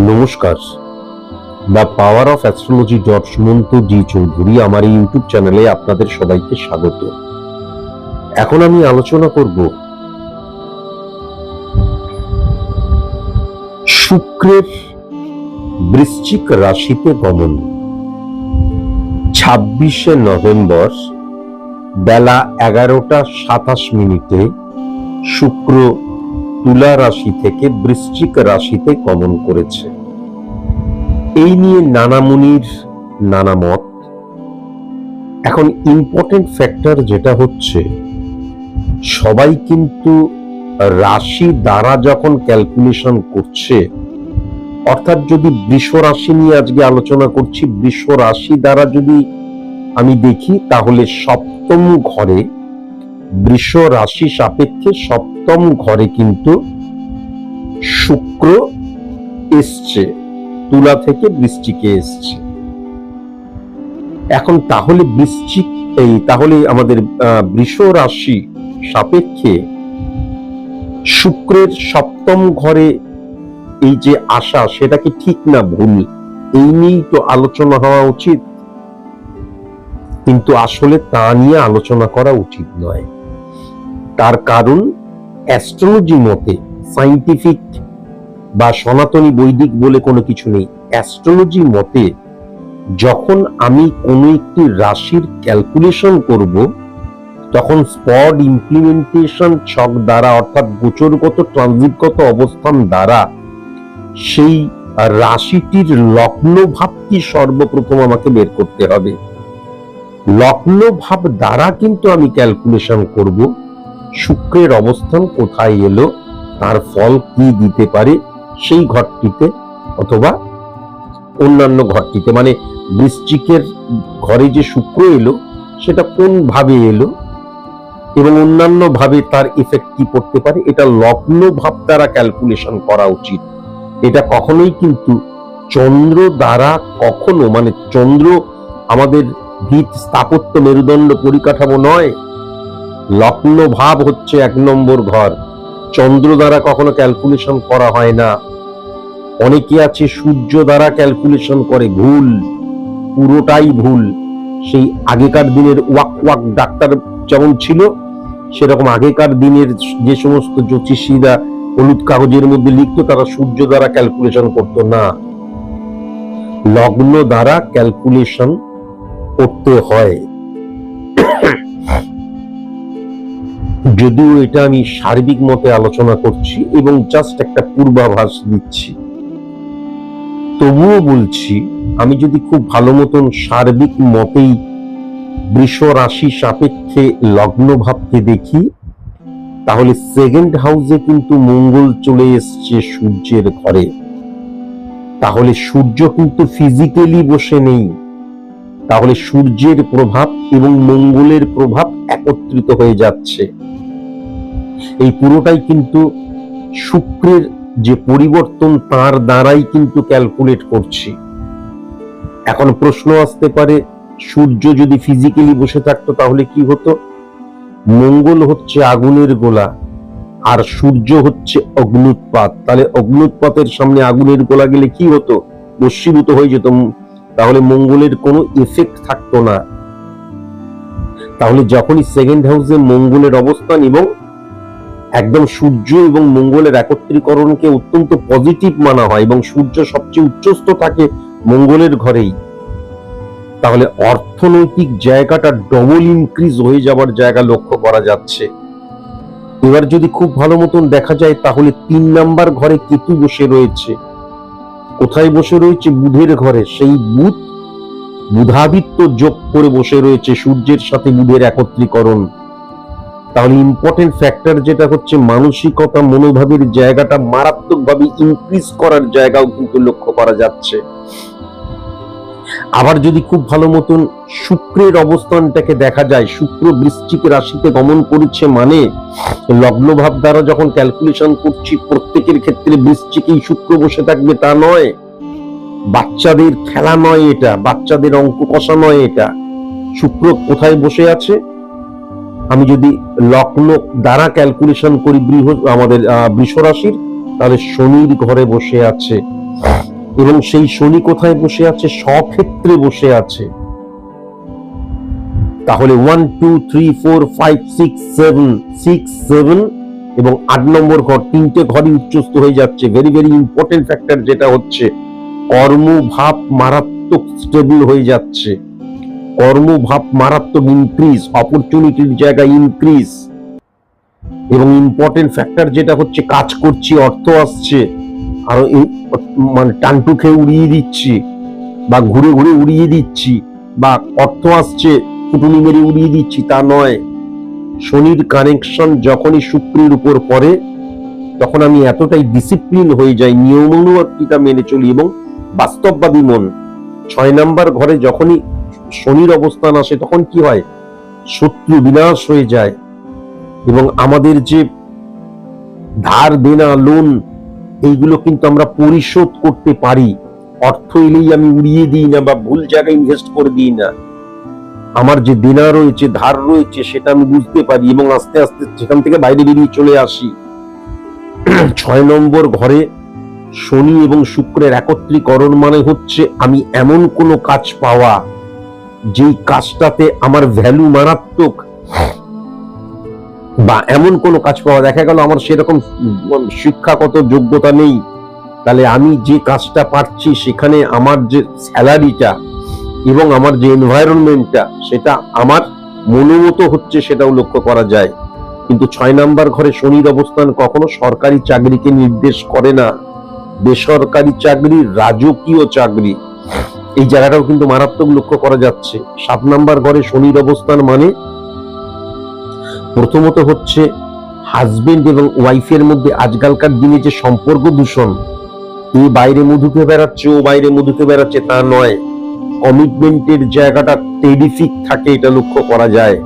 নমস্কার। The power of astrology Sumanta ji Chowdhury আমার এই ইউটিউব চ্যানেলে আপনাদের সবাইকে স্বাগত। এখন আমি আলোচনা করব শুক্রের বৃশ্চিক রাশিতে গমন। 26শে নভেম্বর বেলা 11টা 27 শুক্র তুলা রাশি থেকে বৃশ্চিক রাশিতে গমন করেছে। এই নিয়ে নানা মুনির নানা মত। এখন ইম্পর্টেন্ট ফ্যাক্টর যেটা হচ্ছে, সবাই কিন্তু রাশি দ্বারা যখন ক্যালকুলেশন করছে, অর্থাৎ যদি বৃষ রাশি নিয়ে আজকে আলোচনা করছি, বৃষ রাশি দ্বারা যদি আমি দেখি তাহলে সপ্তম ঘরে, বৃষ রাশি সাপেক্ষে সপ্তম ঘরে কিন্তু শুক্র এসছে, তুলা থেকে বৃশ্চিকে এসছে। এখন তাহলে তাহলে আমাদের বৃষ রাশি সাপেক্ষে শুক্রের সপ্তম ঘরে এই যে আশা, সেটা কি ঠিক না ভুল, এই নিয়েই তো আলোচনা হওয়া উচিত। কিন্তু আসলে তা নিয়ে আলোচনা করা উচিত নয়। তার কারণ অ্যাস্ট্রোলজি মতে, সাইন্টিফিক বা সনাতনী বৈদিক বলে কোনো কিছু নেই। অ্যাস্ট্রোলজি মতে যখন আমি কোনো একটি রাশির ক্যালকুলেশন করব, তখন স্পট ইমপ্লিমেন্টেশন ছক দ্বারা, অর্থাৎ গোচরগত ট্রানজিটগত অবস্থান দ্বারা সেই রাশিটির লগ্ন ভাবটি সর্বপ্রথম আমাকে বের করতে হবে। লগ্ন ভাব দ্বারা কিন্তু আমি ক্যালকুলেশন করব শুক্রের অবস্থান কোথায় এলো, তার ফল কি দিতে পারে সেই ঘরটিতে অথবা অন্যান্য ঘরটিতে। মানে বৃশ্চিকের ঘরে যে শুক্র এলো, সেটা কোন ভাবে এলো এবং অন্যান্য ভাবে তার ইফেক্ট কি পড়তে পারে, এটা লগ্ন ভাব দ্বারা ক্যালকুলেশন করা উচিত। এটা কখনোই কিন্তু চন্দ্র দ্বারা কখনো, মানে চন্দ্র আমাদের ভিত, স্থাপত্য, মেরুদণ্ড, পরিকাঠামো নয়। লগ্ন ভাব হচ্ছে 1 নম্বর ঘর। চন্দ্র দ্বারা কখনো ক্যালকুলেশন করা হয় না। অনেকে আছে সূর্য দ্বারা ক্যালকুলেশন করে, ভুল, পুরোটাই ভুল। সেই আগেকার দিনের ওয়াক ডাক্তার যেমন ছিল, সেরকম আগেকার দিনের যে সমস্ত জ্যোতিষীরা হলুদ কাগজের মধ্যে লিখতো, তারা সূর্য দ্বারা ক্যালকুলেশন করতো না। লগ্ন দ্বারা ক্যালকুলেশন করতে হয়। যদিও এটা আমি সার্বিক মতে আলোচনা করছি এবং জাস্ট একটা পূর্বাভাস দিচ্ছি, তবুও বলছি, আমি যদি খুব ভালো মতন সার্বিক মতেই বৃষ রাশি সাপেক্ষে লগ্ন ভাবকে দেখি, তাহলে সেকেন্ড হাউসে কিন্তু মঙ্গল চলে এসছে সূর্যের ঘরে। তাহলে সূর্য কিন্তু ফিজিক্যালি বসে নেই, তাহলে সূর্যের প্রভাব এবং মঙ্গলের প্রভাব একত্রিত হয়ে যাচ্ছে। এই পুরোটাই কিন্তু শুক্রের যে পরিবর্তন, তার দ্বারাই কিন্তু ক্যালকুলেট করছি। এখন প্রশ্ন আসতে পারে, সূর্য যদি ফিজিক্যালি বসে থাকতো তাহলে কি হতো? মঙ্গল হচ্ছে আগুনের গোলা আর সূর্য হচ্ছে অগ্নুৎপাত। তাহলে অগ্নুৎপাতের সামনে আগুনের গোলা গেলে কি হতো? ভস্মীভূত হয়ে যেত। তাহলে মঙ্গলের কোনো এফেক্ট থাকতো না। তাহলে যখনই সেকেন্ড হাউসে মঙ্গলের অবস্থান এবং একদম সূর্য এবং মঙ্গলের একত্রীকরণকে অত্যন্ত পজিটিভ মানা হয় এবং সূর্য সবচেয়ে উচ্চস্থ থাকে মঙ্গলের ঘরেই, তাহলে অর্থনৈতিক জায়গাটা ডবল ইনক্রিজ হয়ে যাবার জায়গা লক্ষ্য করা যাচ্ছে। এবার যদি খুব ভালো মতন দেখা যায়, তাহলে 3 নাম্বার ঘরে কেতু বসে রয়েছে। কোথায় বসে রয়েছে? বুধের ঘরে। সেই বুধ বুধাদিত্য যোগ করে বসে রয়েছে, সূর্যের সাথে বুধের একত্রীকরণ। তাহলে ইম্পর্টেন্ট ফ্যাক্টর যেটা হচ্ছে, মানসিকতা, মনোভাবের জায়গাটা মারাত্মকভাবে ইনক্রিজ করার জায়গাও কিন্তু লক্ষ্য করা যাচ্ছে। আবার যদি খুব ভালো মতন শুক্রের অবস্থানটাকে দেখা যায়, শুক্র বৃশ্চিক রাশিতে গমন করেছে, মানে লগ্নভাব দ্বারা যখন ক্যালকুলেশন করছি, প্রত্যেকের ক্ষেত্রে বৃশ্চিকেই শুক্র বসে থাকবে তা নয়। বাচ্চাদের খেলা নয় এটা, বাচ্চাদের অঙ্ক কষা নয় এটা। শুক্র কোথায় বসে আছে? আমি যদি লগ্ন দ্বারা ক্যালকুলেশন করি আমাদের বৃষ রাশির, তাহলে শনির ঘরে বসে আছে। এবং সেই শনি কোথায় বসে আছে? স্বক্ষেত্রে বসে আছে। তাহলে 1 2 3 4 5 6 7 এবং 8 নম্বর ঘর, তিনটে ঘরই উচ্চস্থ হয়ে যাচ্ছে। ভেরি ভেরি ইম্পর্টেন্ট ফ্যাক্টর যেটা হচ্ছে কর্মভাব মারাত্মক স্টেবল হয়ে যাচ্ছে। কর্মভাব মারাত্মক ইনক্রিজ, অপরচুনিটির জায়গায় ইনক্রিজ। এবং ইম্পর্টেন্ট ফ্যাক্টর যেটা হচ্ছে কাজ করছি, অর্থ আসছে, আরো মানে টানটু খেয়ে উড়িয়ে দিচ্ছি বা ঘুরে ঘুরে উড়িয়ে দিচ্ছি, বা অর্থ আসছে ফুটুনি মেরে উড়িয়ে দিচ্ছি, তা নয়। শনির কানেকশন যখনই শুক্রের উপর পড়ে তখন আমি এতটাই ডিসিপ্লিন হয়ে যাই, নিয়মানুবর্তিতা মেনে চলি এবং বাস্তববাদী মন। 6 নাম্বার ঘরে যখনই শনির অবস্থান আসে তখন কি হয়? শত্রু বিনাশ হয়ে যায় এবং আমাদের যে ধার দেনা লোন এইগুলো কিন্তু আমরা পরিশোধ করতে পারি। অর্থ এলেই আমি উড়িয়ে দিই না বা ভুল জায়গায় ইনভেস্ট করে দিই না। আমার যে দেনা রয়েছে, ধার রয়েছে, সেটা আমি বুঝতে পারি এবং আস্তে আস্তে সেখান থেকে বাইরে বেরিয়ে চলে আসি। 6 নম্বর ঘরে শনি এবং শুক্রের একত্রীকরণ মানে হচ্ছে আমি এমন কোনো কাজ পাওয়া যেই কাজটাতে আমার ভ্যালু মারাত্মক, বা এমন কোনো কাজ পাওয়া, দেখা গেল আমার সেরকম শিক্ষাগত যোগ্যতা নেই, তাহলে আমি যে কাজটা পাচ্ছি সেখানে আমার যে স্যালারিটা এবং আমার যে এনভায়রনমেন্টটা সেটা আমার মনোমতো হচ্ছে, সেটাও লক্ষ্য করা যায়। কিন্তু 6 নাম্বার ঘরে শনির অবস্থান কখনো সরকারি চাকরিকে নির্দেশ করে না, বেসরকারি চাকরি, রাজকীয় চাকরি, এই জায়গাটাও কিন্তু মারাত্মক লক্ষ্য করা যাচ্ছে। 7 নাম্বার ঘরে শনির অবস্থান মানে প্রথমত হচ্ছে হাজবেন্ড এবং ওয়াইফের মধ্যে আজকালকার দিনে যে সম্পর্ক দূষণ, এ বাইরে মধুকে বেড়াচ্ছে, ও বাইরে মধুকে বেড়াচ্ছে, তা নয়। কমিটমেন্টের জায়গাটা টেরিফিক থাকে, এটা লক্ষ্য করা যায়।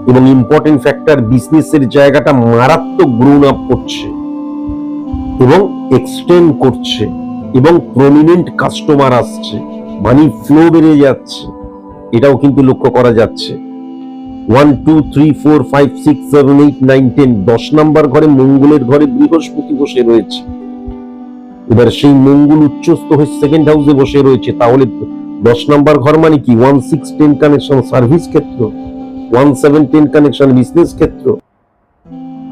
এবং ইম্পর্টেন্ট ফ্যাক্টর বিজনেসের জায়গাটা মারাত্মক গ্রোন আপ করছে এবং এক্সটেন্ড করছে এবং প্রমিনেন্ট কাস্টমার আসছে, মানি ফ্লো বেড়ে যাচ্ছে, এটাও কিন্তু লক্ষ্য করা যাচ্ছে। 1 2 3 4 5 6 7 8 9 10 10 নাম্বার ঘরে মঙ্গলের ঘরে বৃহস্পতি বসে রয়েছে। এবার সেই মঙ্গল উচ্চস্থ হয়ে সেকেন্ড হাউসে বসে রয়েছে, তাহলে 10 নাম্বার ঘর মানে কি? 1 6 10 কানেকশন সার্ভিস ক্ষেত্র, 1 7 10 কানেকশন বিজনেস ক্ষেত্র,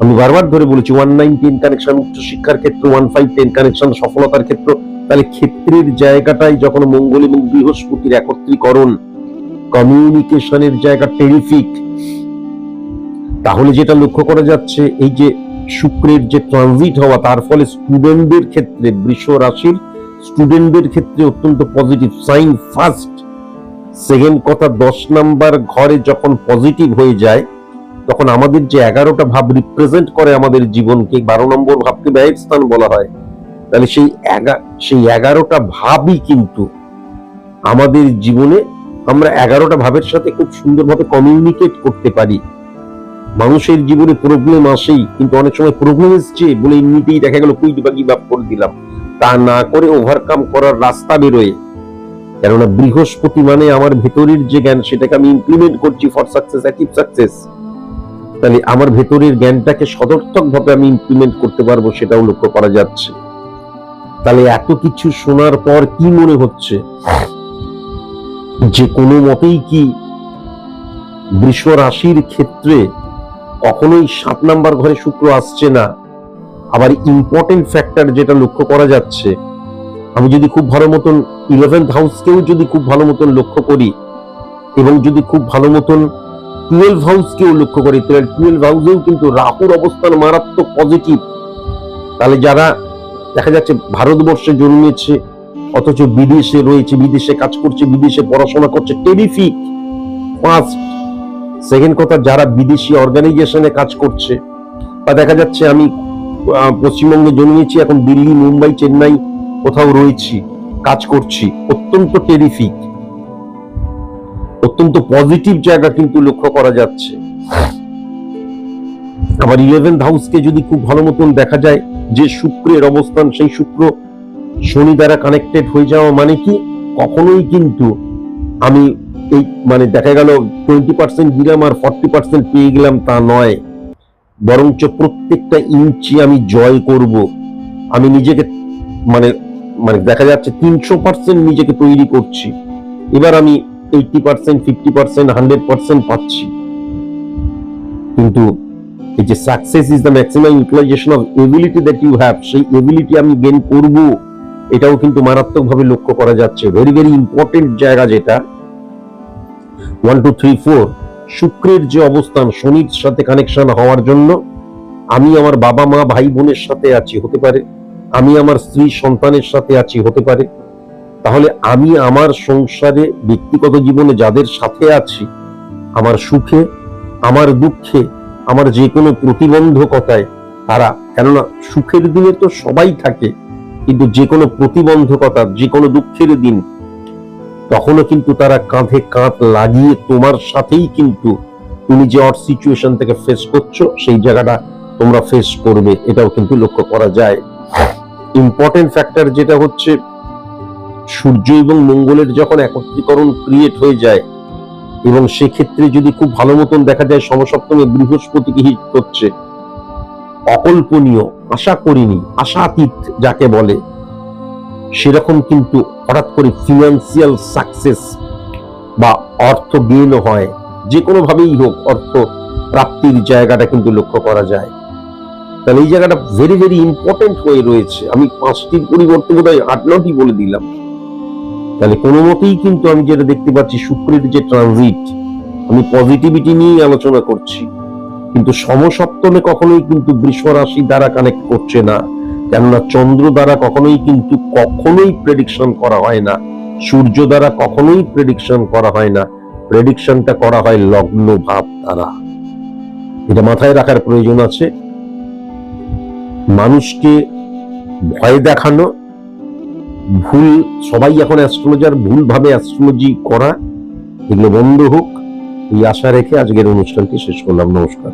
আমি বারবার ধরে বলেছি 1 9 10 কানেকশন উচ্চ শিক্ষার ক্ষেত্র, 1 5 10 কানেকশন সফলতার ক্ষেত্র। তাহলে ক্ষেত্রের জায়গাটাই যখন মঙ্গল এবং বৃহস্পতির একত্রীকরণ, কমিউনিকেশনের জায়গা টেরিফিক, তাহলে যেটা লক্ষ্য করা যাচ্ছে এই যে শুক্রের যে ট্রানজিট হওয়া, তার ফলে স্টুডেন্টদের ক্ষেত্রে, বৃষ রাশির স্টুডেন্টদের ক্ষেত্রে অত্যন্ত পজিটিভ সাইন। ফার্স্ট, সেকেন্ড কথা, 10 নাম্বার ঘরে যখন পজিটিভ হয়ে যায় তখন আমাদের যে 11টা ভাব রিপ্রেজেন্ট করে আমাদের জীবনকে, 12 নম্বর ভাবকে ব্যয়ের স্থান বলা হয়, তাহলে সেই 11টা ভাবই কিন্তু আমাদের জীবনে, আমরা 11টা ভাবের সাথে খুব সুন্দরভাবে কমিউনিকেট করতে পারি। মানুষের জীবনে প্রবলেম আসেই, কিন্তু অনেক সময় প্রবলেম এসছে বলে এমনিতেই দেখা গেল কুইট বা গিভ আপ করে দিলাম, তা না করে ওভারকাম করার রাস্তা বেরোয়। কেননা বৃহস্পতি মানে আমার ভেতরের যে জ্ঞান, সেটাকে আমি ইমপ্লিমেন্ট করছি ফর সাকসেস, অ্যাচিভ সাকসেস। তাহলে আমার ভেতরের জ্ঞানটাকে সদর্থক ভাবে আমি ইমপ্লিমেন্ট করতে পারবো, সেটাও লক্ষ্য করা যাচ্ছে। তাহলে এত কিছু শোনার পর কি মনে হচ্ছে যে কোনো মতেই কি বৃষ রাশির ক্ষেত্রে কখনোই 7 নাম্বার ঘরে শুক্র আসছে না? আবার ইম্পর্টেন্ট ফ্যাক্টর যেটা লক্ষ্য করা যাচ্ছে, আমি যদি খুব ভালো মতন 11th হাউসকেও যদি খুব ভালো মতন লক্ষ্য করি এবং যদি খুব ভালো মতন 12 হাউসকেও লক্ষ্য করি, তাহলে 12 হাউসেও কিন্তু রাহুর অবস্থান মারাত্মক পজিটিভ। তাহলে যারা দেখা যাচ্ছে ভারতবর্ষে জন্মেছে অথচ বিদেশে রয়েছে, বিদেশে কাজ করছে, বিদেশে পড়াশোনা করছে, টেরিফিক। ফার্স্ট, সেকেন্ড কথা, যারা বিদেশি অর্গানাইজেশনে কাজ করছে, বা দেখা যাচ্ছে আমি পশ্চিমবঙ্গে জন্মেছি, এখন দিল্লি, মুম্বাই, চেন্নাই কোথাও রয়েছি, কাজ করছি, অত্যন্ত টেরিফিক, অত্যন্ত পজিটিভ জায়গা কিন্তু লক্ষ্য করা যাচ্ছে। আবার 11th হাউসকে যদি খুব ভালো মতন দেখা যায়, যে শুক্রের অবস্থান, সেই শুক্র শনি দ্বারা কানেক্টেড হয়ে যাওয়া মানে কি, কখনোই কিন্তু আমি এই মানে দেখা গেল 20% দিলাম আর 40% পেয়ে গেলাম, তা নয়। বরঞ্চ প্রত্যেকটা ইঞ্চি আমি জয় করব, আমি নিজেকে মানে মানে দেখা যাচ্ছে 300% নিজেকে তৈরি করছি, এবার আমি 80%, 50%, 100% পাচ্ছি। কিন্তু এই যে success is the maximum utilization of ability that you have, সেই এবিলিটি আমি গেইন করব, এটাও কিন্তু মারাত্মকভাবে লক্ষ্য করা যাচ্ছে। ভেরি ভেরি ইম্পর্টেন্ট জায়গা যেটা 1 2 3 4 শুক্রের যে অবস্থান শনির সাথে কানেকশন হওয়ার জন্য আমি আমার বাবা মা ভাই বোনের সাথে আছি, হতে পারে আমি আমার স্ত্রী সন্তানের সাথে আছি, হতে পারে। তাহলে আমি আমার সংসারে ব্যক্তিগত জীবনে যাদের সাথে আছি, আমার সুখে আমার দুঃখে আমার যে কোনো প্রতিবন্ধকতায় তারা, কেননা সুখের দিনে তো সবাই থাকে, কিন্তু যে কোনো প্রতিবন্ধকতা যে কোনো দুঃখের দিন তখনও কিন্তু তারা কাঁধে কাঁধ লাগিয়ে তোমার সাথেই কিন্তু তুমি যে অড সিচুয়েশন থেকে ফেস করছো সেই জায়গাটা তোমরা ফেস করবে, এটাও কিন্তু লক্ষ্য করা যায়। ইম্পর্টেন্ট ফ্যাক্টর যেটা হচ্ছে সূর্য এবং মঙ্গলের যখন একত্রীকরণ ক্রিয়েট হয়ে যায় এবং সেক্ষেত্রে যদি খুব ভালো মতন দেখা যায় সমসপ্তমে বৃহস্পতিকে হিট করছে, অকল্পনীয়, আশা করিনি, আশাতীত যাকে বলে, সেরকম কিন্তু হঠাৎ করে ফিনান্সিয়াল সাকসেস বা অর্থ গেইন হয়, যে কোনো ভাবেই হোক অর্থ প্রাপ্তির জায়গাটা কিন্তু লক্ষ্য করা যায়। তাহলে এই জায়গাটা ভেরি ভেরি ইম্পর্টেন্ট হয়ে রয়েছে। আমি 5টির পরিবর্তে বোধহয় 8-9টি বলে দিলাম। তাহলে কোনো মতেই কিন্তু আমি যেটা দেখতে পাচ্ছি শুক্রের যে ট্রানজিট, আমি পজিটিভিটি নিয়ে আলোচনা করছি, কিন্তু সমসপ্তমে কখনোই কিন্তু বৃষ রাশি দ্বারা কানেক্ট করছে না, কেননা চন্দ্র দ্বারা কখনোই প্রেডিকশন করা হয় না, সূর্য দ্বারা কখনোই প্রেডিকশন করা হয় না, প্রেডিকশনটা করা হয় লগ্ন ভাব দ্বারা। এটা মাথায় রাখার প্রয়োজন আছে। মানুষকে ভয় দেখানো, ভুল, সবাই এখন অ্যাস্ট্রোলজার, ভুল ভাবে অ্যাস্ট্রোলজি করা, এগুলো বন্ধ হোক, এই আশা রেখে আজকের অনুষ্ঠানটি শেষ করলাম। নমস্কার।